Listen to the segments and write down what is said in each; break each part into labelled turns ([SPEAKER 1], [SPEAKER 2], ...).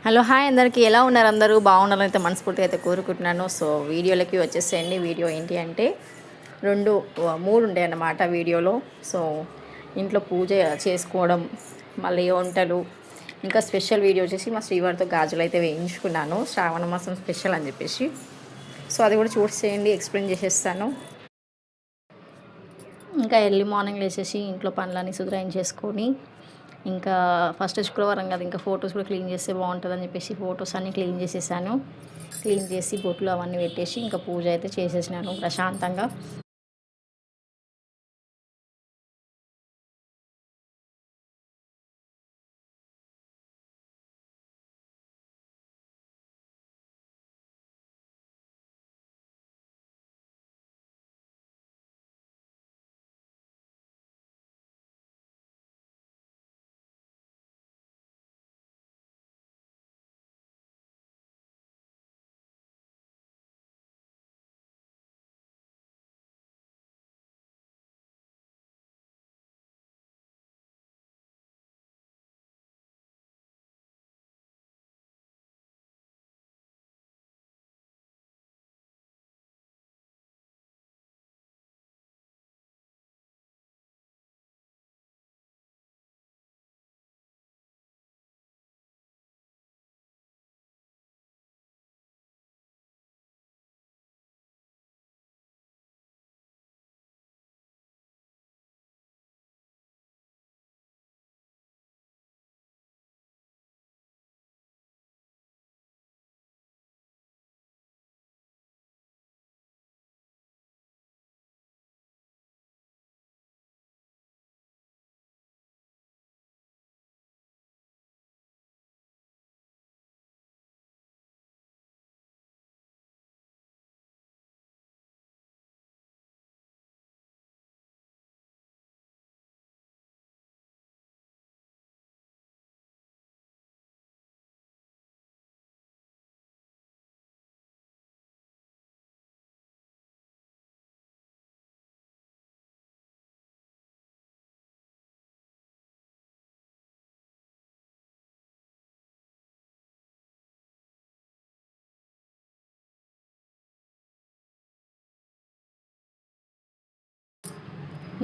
[SPEAKER 1] Hello hi అందరికీ ఎలా ఉన్నారు? అందరూ బాగున్నారని అయితే మనస్ఫూర్తిగా అయితే కోరుకుంటున్నాను. సో వీడియోలకి వచ్చేసేయండి. వీడియో ఏంటి అంటే 3 ఉండే అన్నమాట వీడియోలో. సో ఇంట్లో పూజ చేసుకోవడం, మళ్ళీ వంటలు, ఇంకా స్పెషల్ వీడియో వచ్చేసి మా శ్రీవారితో గాజులు అయితే వేయించుకున్నాను, శ్రావణ మాసం స్పెషల్ అని చెప్పేసి. సో అది కూడా చూసేయండి, ఎక్స్ప్లెయిన్ చేసేస్తాను. ఇంకా ఎర్లీ మార్నింగ్ లేచేసి ఇంట్లో పనులన్నీ సుధరాయించేసుకొని, ఇంకా ఫస్ట్ శుక్రవారం కదా, ఇంకా ఫొటోస్ కూడా క్లీన్ చేస్తే బాగుంటుందని చెప్పేసి ఫొటోస్ అన్నీ క్లీన్ చేసేసాను. క్లీన్ చేసి బొట్లు అవన్నీ పెట్టేసి ఇంకా పూజ అయితే చేసేసినాను ప్రశాంతంగా.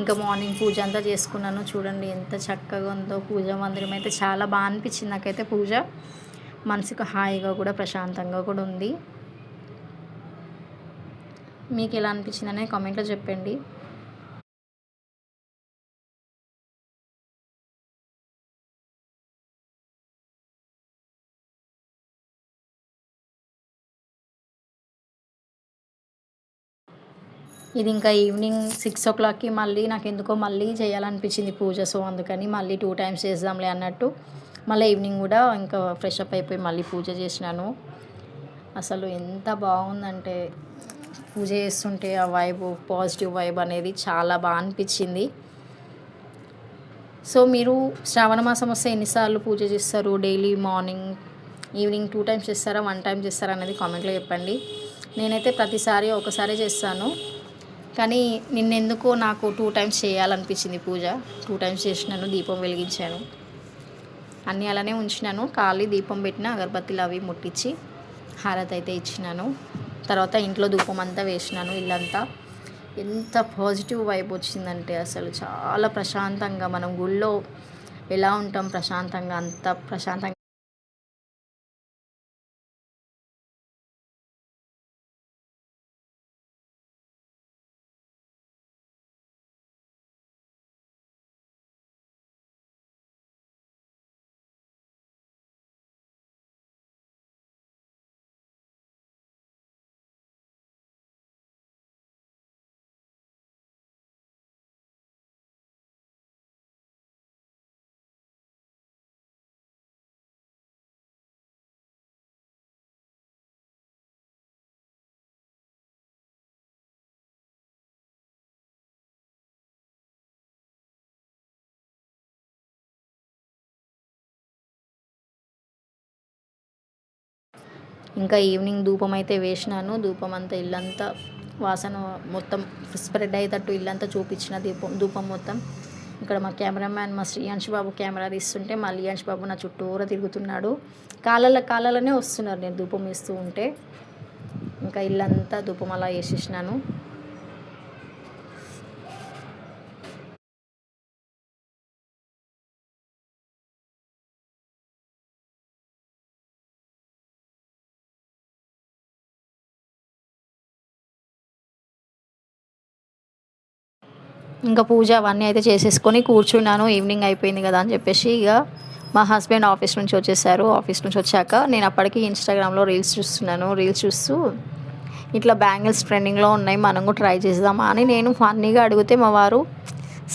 [SPEAKER 1] ఇంకా మార్నింగ్ పూజ అంతా చేసుకున్నాను. చూడండి ఎంత చక్కగా ఉందో పూజ మందిరం అయితే. చాలా బాగా అనిపించింది నాకైతే పూజ. మనసుకు హాయిగా కూడా, ప్రశాంతంగా కూడా ఉంది. మీకు ఎలా అనిపించింది అనేది కామెంట్లో చెప్పండి. ఇది ఇంకా ఈవినింగ్ 6 o'clockకి మళ్ళీ నాకు ఎందుకో మళ్ళీ చేయాలనిపించింది పూజ. సో అందుకని మళ్ళీ 2 times చేద్దాంలే అన్నట్టు మళ్ళీ ఈవినింగ్ కూడా ఇంకా ఫ్రెష్ అప్ అయిపోయి మళ్ళీ పూజ చేసినాను. అసలు ఎంత బాగుందంటే పూజ చేస్తుంటే ఆ వైబ్, పాజిటివ్ వైబ్ అనేది చాలా బాగా అనిపించింది. సో మీరు శ్రావణ మాసం వస్తే ఎన్నిసార్లు పూజ చేస్తారు? డైలీ మార్నింగ్, ఈవినింగ్ 2 times చేస్తారా, 1 time చేస్తారా అనేది కామెంట్లో చెప్పండి. నేనైతే ప్రతిసారి ఒకసారి చేస్తాను, కానీ నిన్నెందుకో నాకు 2 times చేయాలనిపించింది పూజ. 2 times చేసినాను, దీపం వెలిగించాను, అన్నీ అలానే ఉంచినాను. ఖాళీ దీపం పెట్టిన, అగరబత్తిలు అవి ముట్టించి హారతి అయితే ఇచ్చినాను. తర్వాత ఇంట్లో ధూపం అంతా వేసినాను. ఇల్లంతా ఎంత పాజిటివ్ వైబ్ వచ్చిందంటే అసలు చాలా ప్రశాంతంగా, మనం గుళ్ళో ఎలా ఉంటాం ప్రశాంతంగా, అంత ప్రశాంతంగా. ఇంకా ఈవినింగ్ ధూపం అయితే వేసినాను. ధూపం అంతా ఇల్లంతా వాసన మొత్తం స్ప్రెడ్ అయ్యేటట్టు ఇల్లంతా చూపించిన ధూపం మొత్తం. ఇక్కడ మా కెమెరామ్యాన్ మా శ్రీయాంష్ బాబు కెమెరా తీస్తుంటే మా లియాంష్ బాబు నా చుట్టూరా తిరుగుతున్నాడు. కాళ్ళలోనే వస్తున్నారు నేను ధూపం వేస్తూ ఉంటే. ఇంకా ఇల్లంతా ధూపం అలా వేసేసినాను. ఇంకా పూజ అవన్నీ అయితే చేసేసుకొని కూర్చున్నాను. ఈవినింగ్ అయిపోయింది కదా అని చెప్పేసి ఇక మా హస్బెండ్ ఆఫీస్ నుంచి వచ్చేసారు. ఆఫీస్ నుంచి వచ్చాక నేను అప్పటికి ఇన్స్టాగ్రామ్లో రీల్స్ చూస్తున్నాను. రీల్స్ చూస్తూ ఇట్లా బ్యాంగిల్స్ ట్రెండింగ్లో ఉన్నాయి, మనం కూడా ట్రై చేద్దామా అని నేను ఫన్నీగా అడిగితే మా వారు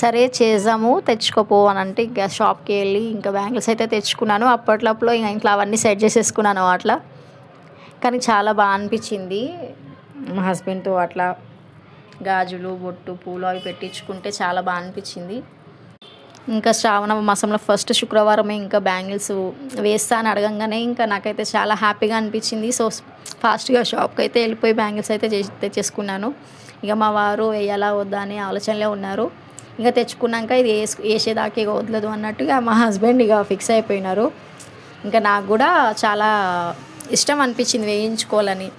[SPEAKER 1] సరే చేద్దాము తెచ్చుకోపో అని అంటే ఇంకా షాప్కి వెళ్ళి ఇంకా బ్యాంగిల్స్ అయితే తెచ్చుకున్నాను. అప్పట్లో ఇంకా ఇంట్లో అవన్నీ సెట్ చేసేసుకున్నాను అట్లా. కానీ చాలా బాగా అనిపించింది మా హస్బెండ్తో అట్లా గాజులు బొట్టు పూలు అవి పెట్టించుకుంటే చాలా బాగా అనిపించింది. ఇంకా శ్రావణ మాసంలో ఫస్ట్ శుక్రవారమే ఇంకా బ్యాంగిల్స్ వేస్తా అని అడగంగానే ఇంకా నాకైతే చాలా హ్యాపీగా అనిపించింది. సో ఫాస్ట్గా షాప్కి అయితే వెళ్ళిపోయి బ్యాంగిల్స్ అయితే తెచ్చేసుకున్నాను. ఇక మా వారు వేయాలా వద్దా అనే ఆలోచనలో ఉన్నారు. ఇక తెచ్చుకున్నాక ఇది వేసేదాకా ఇక వదలదు అన్నట్టుగా మా హస్బెండ్ ఇక ఫిక్స్ అయిపోయినారు. ఇంకా నాకు కూడా చాలా ఇష్టం అనిపించింది వేయించుకోవాలని.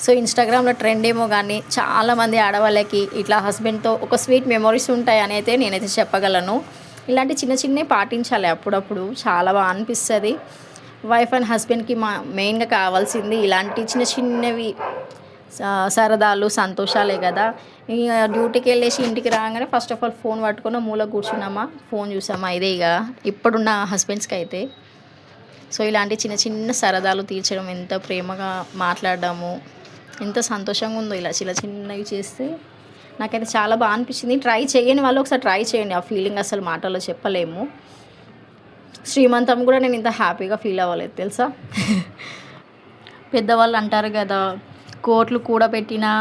[SPEAKER 1] సో ఇన్స్టాగ్రామ్లో ట్రెండ్ ఏమో కానీ చాలామంది ఆడవాళ్ళకి ఇట్లా హస్బెండ్తో ఒక స్వీట్ మెమొరీస్ ఉంటాయి అని అయితే నేనైతే చెప్పగలను. ఇలాంటి చిన్నవి పాటించాలి అప్పుడప్పుడు, చాలా బాగా అనిపిస్తుంది. వైఫ్ అండ్ హస్బెండ్కి మెయిన్గా కావాల్సింది ఇలాంటి చిన్నవి సరదాలు సంతోషాలే కదా. ఇక డ్యూటీకి వెళ్ళేసి ఇంటికి రాగానే ఫస్ట్ ఆఫ్ ఆల్ ఫోన్ పట్టుకొని మూల కూర్చున్నామా ఫోన్ చూసామా, ఇదే ఇక ఇప్పుడున్న హస్బెండ్స్కి అయితే. సో ఇలాంటి చిన్న సరదాలు తీర్చడం, ఎంత ప్రేమగా మాట్లాడడము, ఎంత సంతోషంగా ఉందో ఇలా చిన్నవి చేస్తే నాకైతే చాలా బాగా అనిపించింది. ట్రై చేయని వాళ్ళు ఒకసారి ట్రై చేయండి. ఆ ఫీలింగ్ అసలు మాటల్లో చెప్పలేము. శ్రీమంతం కూడా నేను ఇంత హ్యాపీగా ఫీల్ అవ్వలేదు తెలుసా. పెద్దవాళ్ళు అంటారు కదా, కోట్లు కూడబెట్టినా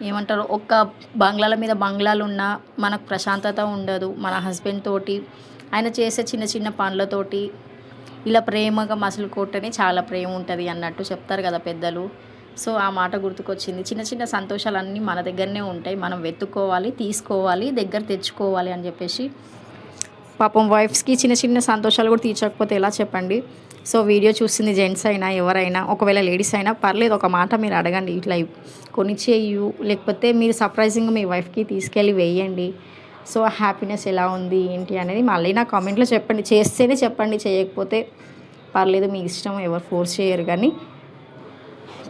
[SPEAKER 1] ఏమంటారు, ఒక్క బంగ్లాల మీద బంగ్లాలు ఉన్నా మనకు ప్రశాంతత ఉండదు. మన హస్బెండ్ తోటి ఆయన చేసే చిన్న పనులతోటి ఇలా ప్రేమగా మసలు కొట్టని చాలా ప్రేమ ఉంటుంది అన్నట్టు చెప్తారు కదా పెద్దలు. సో ఆ మాట గుర్తుకొచ్చింది. చిన్న సంతోషాలన్నీ మన దగ్గరనే ఉంటాయి, మనం వెతుక్కోవాలి, తీసుకోవాలి, దగ్గర తెచ్చుకోవాలి అని చెప్పేసి. పాపం వైఫ్స్కి చిన్న సంతోషాలు కూడా తీర్చకపోతే ఎలా చెప్పండి. సో వీడియో చూసింది జెంట్స్ అయినా ఎవరైనా, ఒకవేళ లేడీస్ అయినా పర్లేదు, ఒక మాట మీరు అడగండి, ఇట్లా కొనిచ్చేయు లేకపోతే మీరు సర్ప్రైజింగ్గా మీ వైఫ్కి తీసుకెళ్ళి వేయండి. సో హ్యాపీనెస్ ఎలా ఉంది ఏంటి అనేది మళ్ళీ నా కామెంట్లో చెప్పండి. చేస్తేనే చెప్పండి, చేయకపోతే పర్లేదు, మీ ఇష్టం, ఎవరు ఫోర్స్ చేయరు. కానీ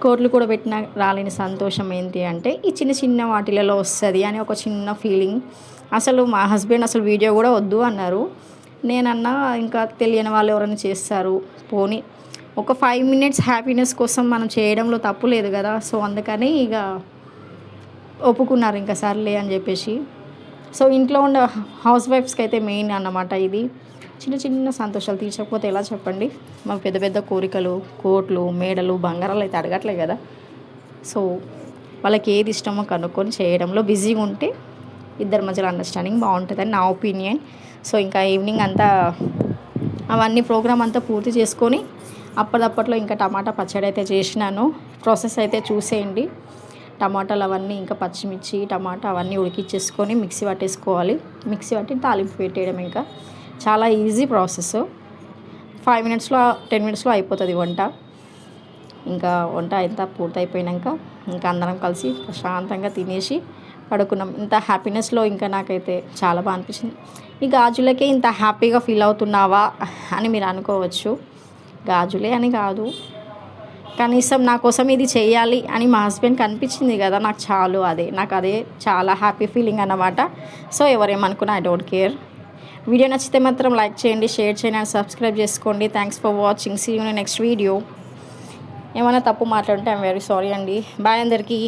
[SPEAKER 1] కోట్లు కూడా పెట్టినా రాలేని సంతోషం ఏంటి అంటే ఈ చిన్న వాటిలలో వస్తుంది అని ఒక చిన్న ఫీలింగ్. అసలు మా హస్బెండ్ అసలు వీడియో కూడా వద్దు అన్నారు. నేనన్నా ఇంకా తెలియని వాళ్ళు ఎవరైనా చేస్తారు, పోనీ ఒక 5 minutes హ్యాపీనెస్ కోసం మనం చేయడంలో తప్పు లేదు కదా. సో అందుకని ఇక ఒప్పుకున్నారు, ఇంకా సర్లే అని చెప్పేసి. సో ఇంట్లో ఉండే హౌస్ వైఫ్స్కి అయితే మెయిన్ అన్నమాట ఇది. చిన్న సంతోషాలు తీర్చకపోతే ఎలా చెప్పండి. మాకు పెద్ద కోరికలు, కోట్లు, మేడలు, బంగారాలు అయితే అడగట్లే కదా. సో వాళ్ళకి ఏది ఇష్టమో కనుక్కొని చేయడంలో బిజీగా ఉంటే ఇద్దరి మధ్యలో అండర్స్టాండింగ్ బాగుంటుందని నా ఒపీనియన్. సో ఇంకా ఈవినింగ్ అంతా అవన్నీ ప్రోగ్రామ్ అంతా పూర్తి చేసుకొని అప్పటిదప్పట్లో ఇంకా టమాటా పచ్చడి అయితే చేసినాను. ప్రాసెస్ అయితే చూసేయండి. టమాటాలు అవన్నీ ఇంకా పచ్చిమిర్చి టమాటా అవన్నీ ఉడికిచ్చేసుకొని మిక్సీ పట్టేసుకోవాలి. మిక్సీ పట్టి తాలింపు పెట్టేయడం. ఇంకా చాలా ఈజీ ప్రాసెస్. 5 minutesలో 10 minutesలో అయిపోతుంది వంట. ఇంకా వంట అంతా పూర్తయిపోయాక ఇంకా అందరం కలిసి ప్రశాంతంగా తినేసి పడుకున్నాం. ఇంత హ్యాపీనెస్లో ఇంకా నాకైతే చాలా బాగా అనిపించింది. ఈ గాజులకే ఇంత హ్యాపీగా ఫీల్ అవుతున్నావా అని మీరు అనుకోవచ్చు. గాజులే అని కాదు, కనీసం నా కోసం ఇది చేయాలి అని మా హస్బెండ్కి అనిపించింది కదా, నాకు చాలు. నాకు అదే చాలా హ్యాపీ ఫీలింగ్ అన్నమాట. సో ఎవరేమనుకున్నా ఐ డోంట్ కేర్. వీడియో నచ్చితే మాత్రం లైక్ చేయండి, షేర్ చేయండి అండ్ సబ్స్క్రైబ్ చేసుకోండి. Thanks for watching. See you in next video. ఏమైనా తప్పు మాట్లాడుంటే ఐఎమ్ వెరీ సారీ అండి. బాయ్ అందరికీ.